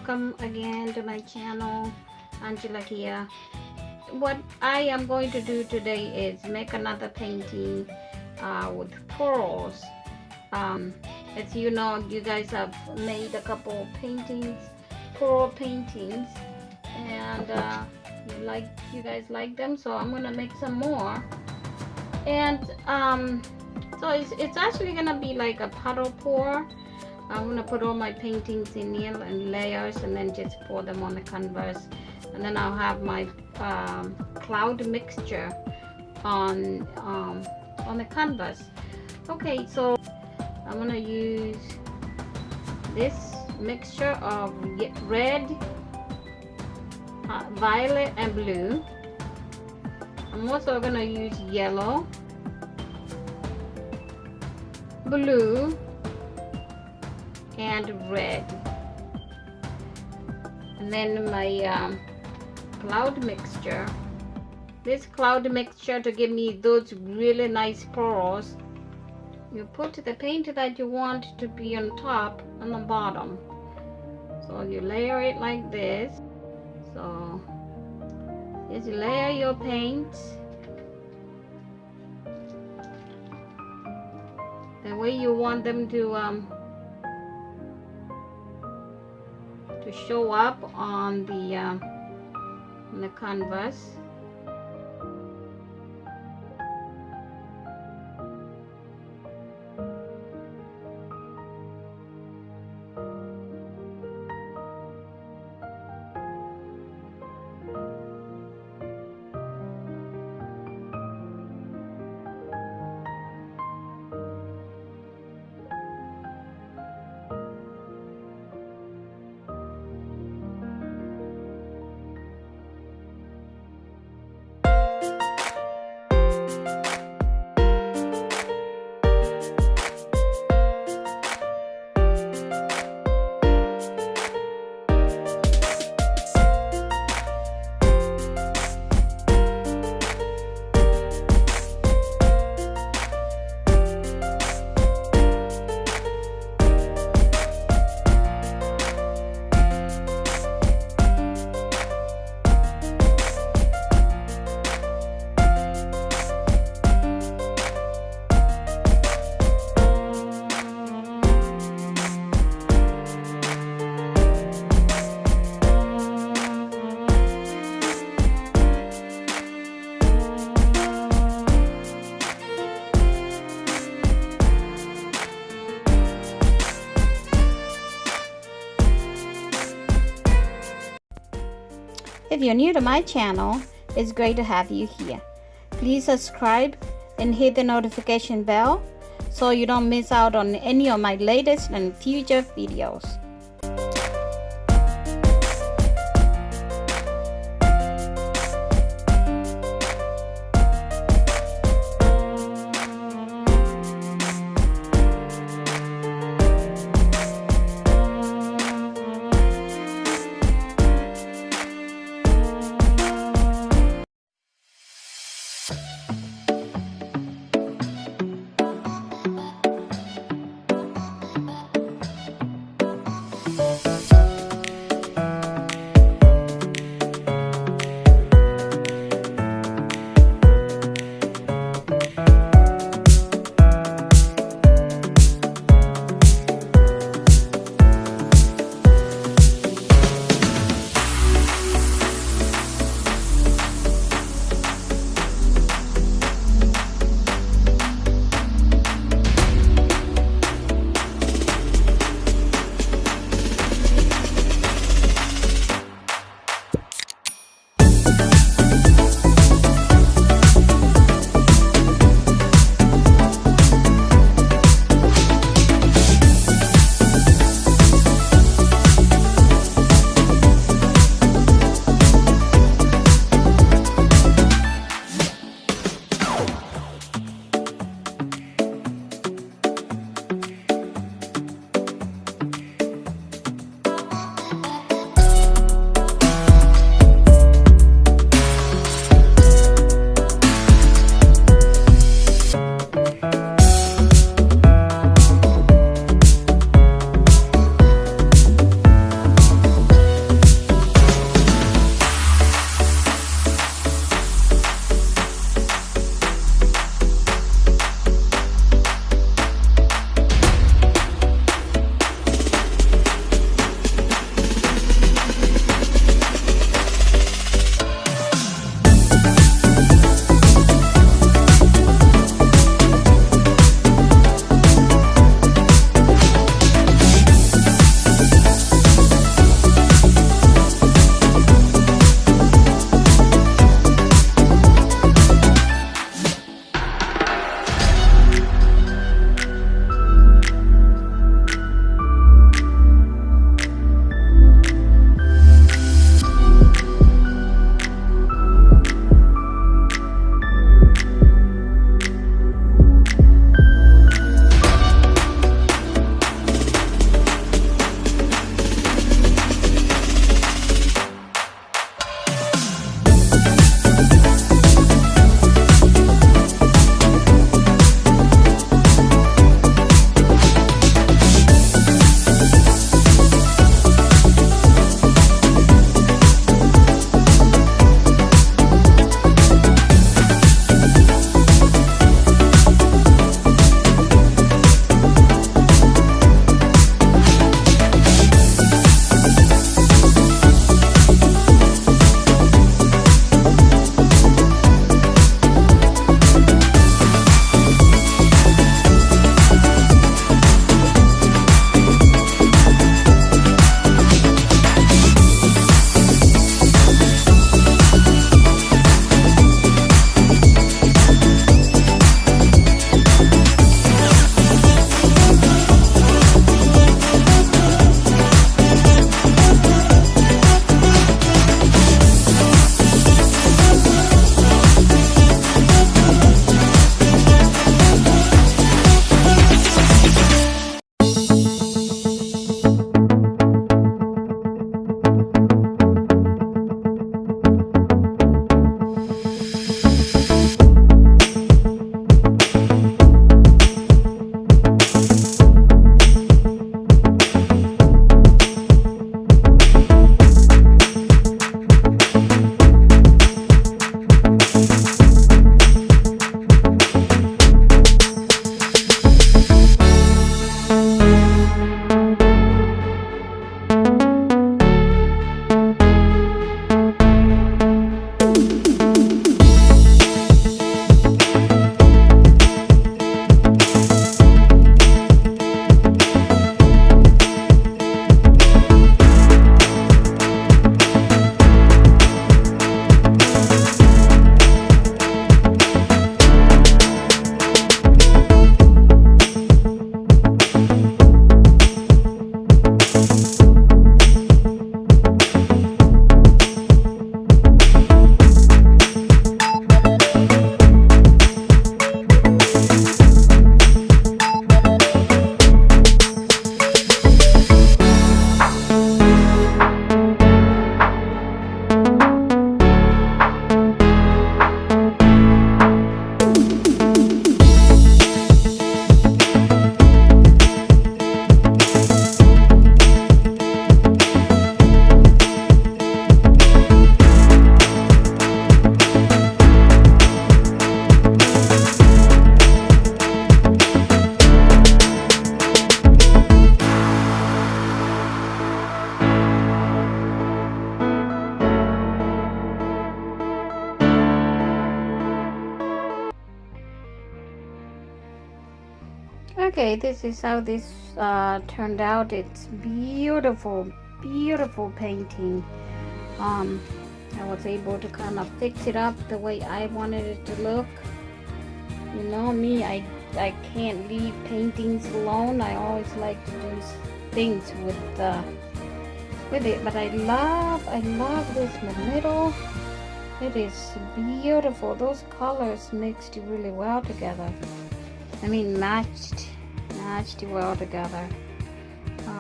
welcome again to my channel. Angela here. What I am going to do today is make another painting with pearls. As you know, you guys have made a couple paintings, pearl paintings, and you guys like them, so I'm gonna make some more. And so it's actually gonna be like a puddle pour. I'm gonna put all my paintings in here in layers and then just pour them on the canvas, and then I'll have my cloud mixture on the canvas. Okay, so I'm gonna use this mixture of red, violet, and blue. I'm also gonna use yellow, blue, and red. And then my cloud mixture. This cloud mixture to give me those really nice pearls. You put the paint that you want to be on top and the bottom. So you layer it like this. So just layer your paints the way you want them to show up on the canvas. If you're new to my channel, it's great to have you here. Please subscribe and hit the notification bell so you don't miss out on any of my latest and future videos. Okay, this is how this turned out. It's beautiful, beautiful painting. I was able to kind of fix it up the way I wanted it to look. You know me, I can't leave paintings alone. I always like to do things with it. But I love this in the middle. It is beautiful. Those colors mixed really well together. I mean, matched well together.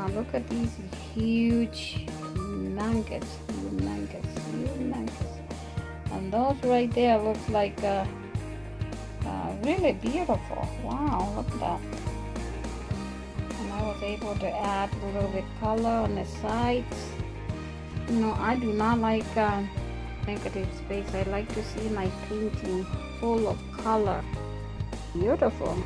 Look at these huge nuggets. And those right there looks like really beautiful. Wow, look at that. And I was able to add a little bit color on the sides. You know, I do not like negative space. I like to see my painting full of color. Beautiful.